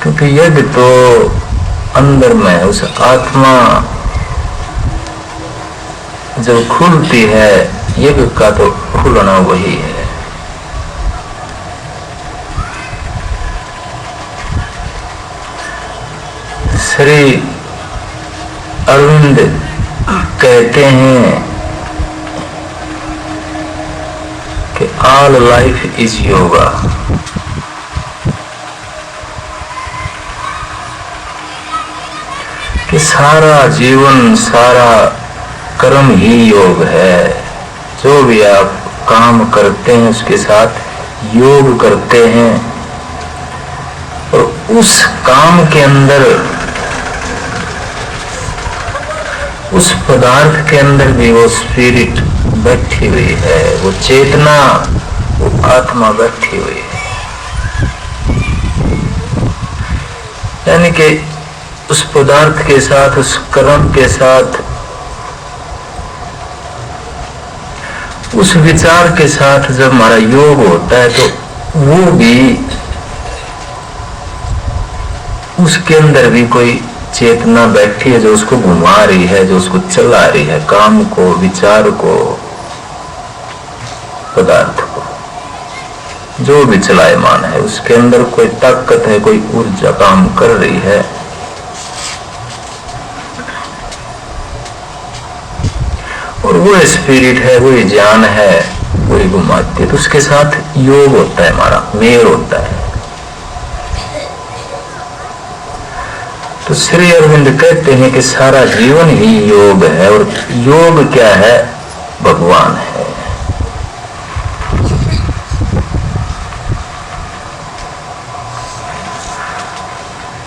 क्योंकि यज्ञ तो अंदर में है, उस आत्मा जब खुलती है, यज्ञ का तो खुलना वही है। श्री अरविंद कहते हैं कि ऑल लाइफ इज योगा। कि सारा जीवन, सारा कर्म ही योग है। जो भी आप काम करते हैं उसके साथ योग करते हैं, और उस काम के अंदर, उस पदार्थ के अंदर भी वो स्पिरिट बैठी हुई है, वो चेतना, वो आत्मा बैठी हुई है। यानी कि उस पदार्थ के साथ, उस कर्म के साथ, उस विचार के साथ जब हमारा योग होता है तो वो भी, उसके अंदर भी कोई चेतना बैठी है जो उसको घुमा रही है, जो उसको चला रही है, काम को, विचार को, पदार्थ को, जो भी चलायमान है, उसके अंदर कोई ताकत है, कोई ऊर्जा काम कर रही है। और वो स्पिरिट है, वही ज्ञान है, वही घुमाती है। तो उसके साथ योग होता है, हमारा मेल होता है। तो श्री अरविंद कहते हैं कि सारा जीवन ही योग है, और योग क्या है? भगवान है।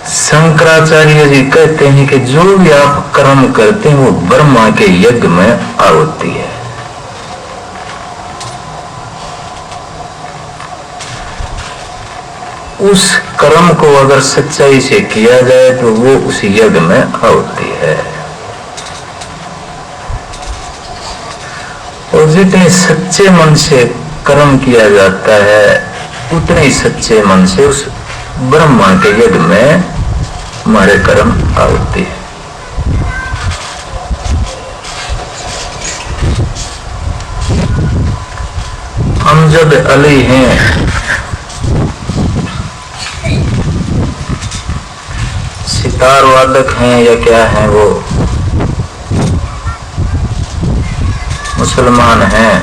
शंकराचार्य जी कहते हैं कि जो भी आप कर्म करते हैं वो ब्रह्मा के यज्ञ में आहुति है। उस कर्म को अगर सच्चाई से किया जाए तो वो उस यज्ञ में आहुति है। और जितने सच्चे मन से कर्म किया जाता है, उतने ही सच्चे मन से उस ब्रह्मा के यज्ञ में हमारे कर्म आहुति है। अमजद अली हैं, सितार वादक हैं या क्या हैं, वो मुसलमान हैं।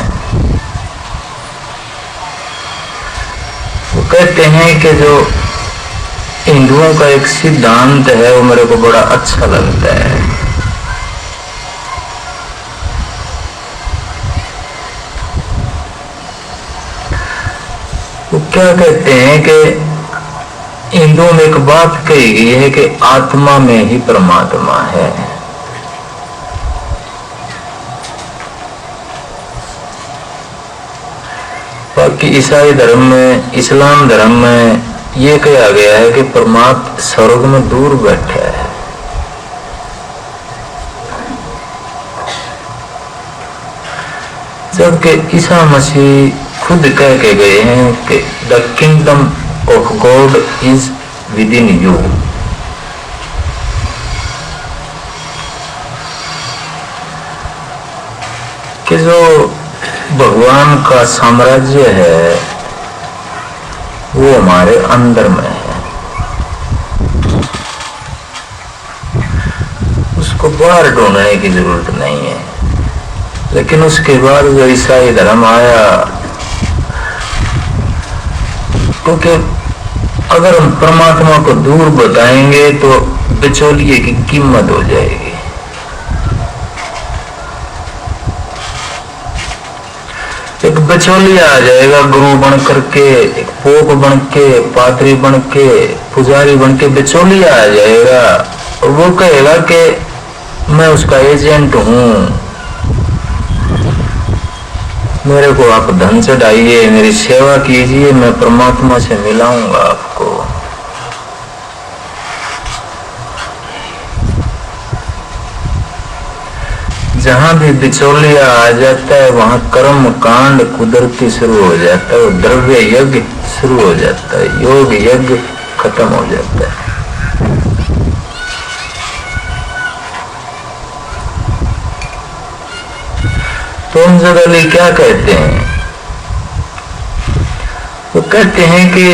वो कहते हैं कि जो हिंदुओं का एक सिद्धांत है वो मेरे को बड़ा अच्छा लगता है। वो क्या कहते हैं कि हिंदुओं में एक बात कही गई है कि आत्मा में ही परमात्मा है। बाकी ईसाई धर्म में, इस्लाम धर्म में ये कहा गया है कि परमात्मा स्वर्ग में दूर बैठा है। जबकि ईसा मसीह खुद कह के गए हैं कि the kingdom of God is with in you. कि जो भगवान का साम्राज्य है वो हमारे अंदर में है, उसको बाहर ढूंढने की जरूरत नहीं है। लेकिन उसके बाद जो ईसाई धर्म आया, क्योंकि अगर हम परमात्मा को दूर बताएंगे तो बिचौलिए की कीमत हो जाएगी। एक बिचौलिया आ जाएगा गुरु बन करके, एक पोप बन के, पादरी बन के, पुजारी बन के बिचौलिया आ जाएगा, और वो कहेगा कि मैं उसका एजेंट हूं, मेरे को आप धन चढ़ाइए, मेरी सेवा कीजिए, मैं परमात्मा से मिलाऊंगा आपको। जहां भी बिचौलिया आ जाता है वहां कर्म कांड कुदरती शुरू हो जाता है, और द्रव्य यज्ञ शुरू हो जाता है। योग यज्ञ खत्म हो जाता है। तो हम जगह क्या कहते हैं? वो कहते हैं कि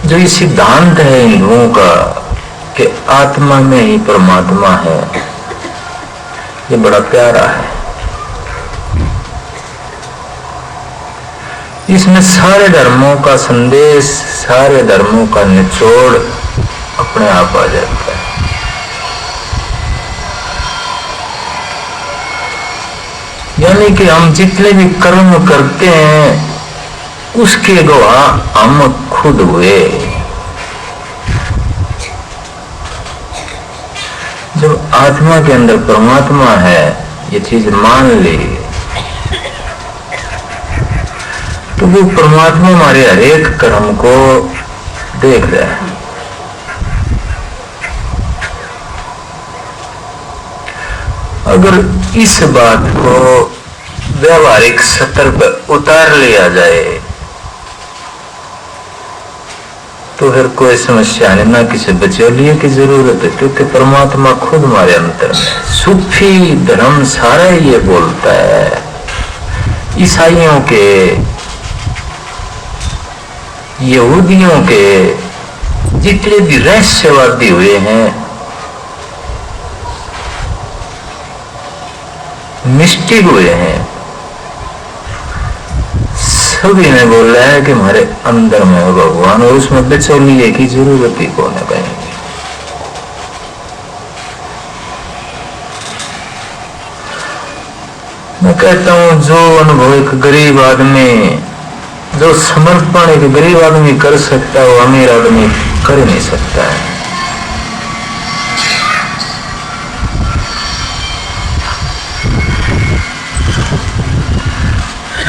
जो ये सिद्धांत है हिंदुओं का कि आत्मा में ही परमात्मा है, ये बड़ा प्यारा है। इसमें सारे धर्मों का संदेश, सारे धर्मों का निचोड़ अपने आप आ जाता है। यानी कि हम जितने भी कर्म करते हैं उसके गवाह हम खुद हुए। जब आत्मा के अंदर परमात्मा है, ये चीज मान ली, तो वो परमात्मा हमारे हर एक कर्म को देख रहा है। अगर इस बात को व्यवहारिक स्तर पर उतार लिया जाए तो फिर कोई समस्या नहीं, ना किसी बचौलिए की जरूरत है, क्योंकि परमात्मा खुद हमारे अंतर में। सूफी धर्म सारा ये बोलता है, ईसाइयों के, यहूदियों के, जितने भी रहस्यवादी हुए हैं, मिस्टिक हुए हैं, सभी ने बोला है कि हमारे अंदर में है भगवान, और उसमें बिचौलिए की जरूरत ही कौन है कहीं। मैं कहता हूं जो अनुभव एक गरीब आदमी, जो समर्पण एक गरीब आदमी कर सकता है, वो अमीर आदमी कर नहीं सकता है।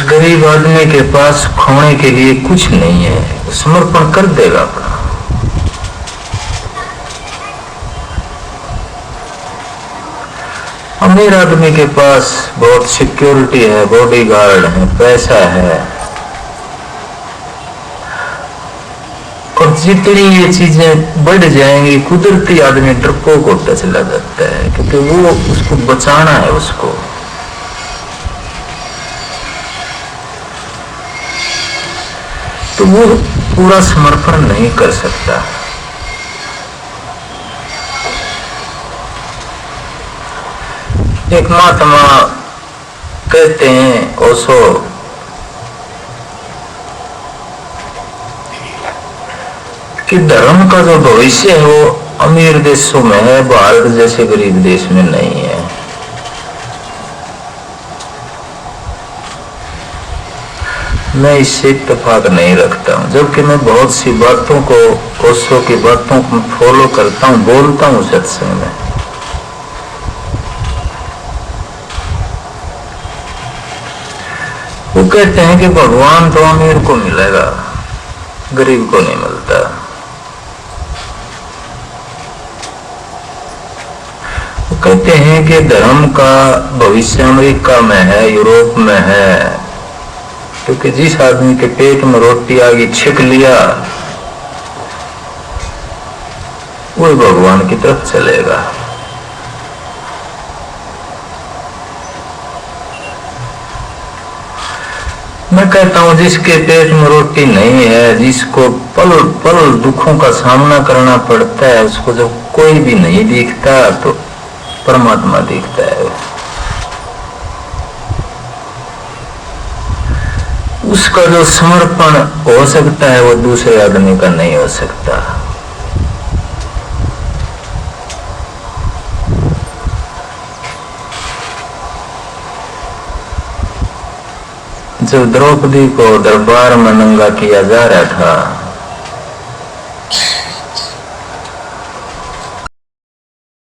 गरीब आदमी के पास खोने के लिए कुछ नहीं है, वो समर्पण कर देगा अपना। अमीर आदमी के पास बहुत सिक्योरिटी है, बॉडीगार्ड है, पैसा है, और जितनी ये चीजें बढ़ जाएंगी, कुदरती आदमी डरपोक होता चला जाता है, क्योंकि वो उसको बचाना है उसको। तो वो पूरा समर्पण नहीं कर सकता। एक महात्मा कहते हैं ओशो, कि धर्म का जो भविष्य है वो अमीर देशों में है, भारत जैसे गरीब देश में नहीं है। मैं इससे इत्तेफाक नहीं रखता हूं, जबकि मैं बहुत सी बातों को, ओशो की बातों को फॉलो करता हूं, बोलता हूं सत्संग में। वो कहते हैं कि भगवान तो अमीर को मिलेगा, गरीब को नहीं मिलता। वो कहते हैं कि धर्म का भविष्य अमेरिका में है, यूरोप में है, क्योंकि जिस आदमी के पेट में रोटी आ गई, छिक लिया, वो भगवान की तरफ चलेगा। मैं कहता हूं जिसके पेट में रोटी नहीं है, जिसको पल पल दुखों का सामना करना पड़ता है, उसको जब कोई भी नहीं दिखता तो परमात्मा दिखता है। उसका जो समर्पण हो सकता है वो दूसरे आदमी का नहीं हो सकता। जब द्रौपदी को दरबार में नंगा किया जा रहा था,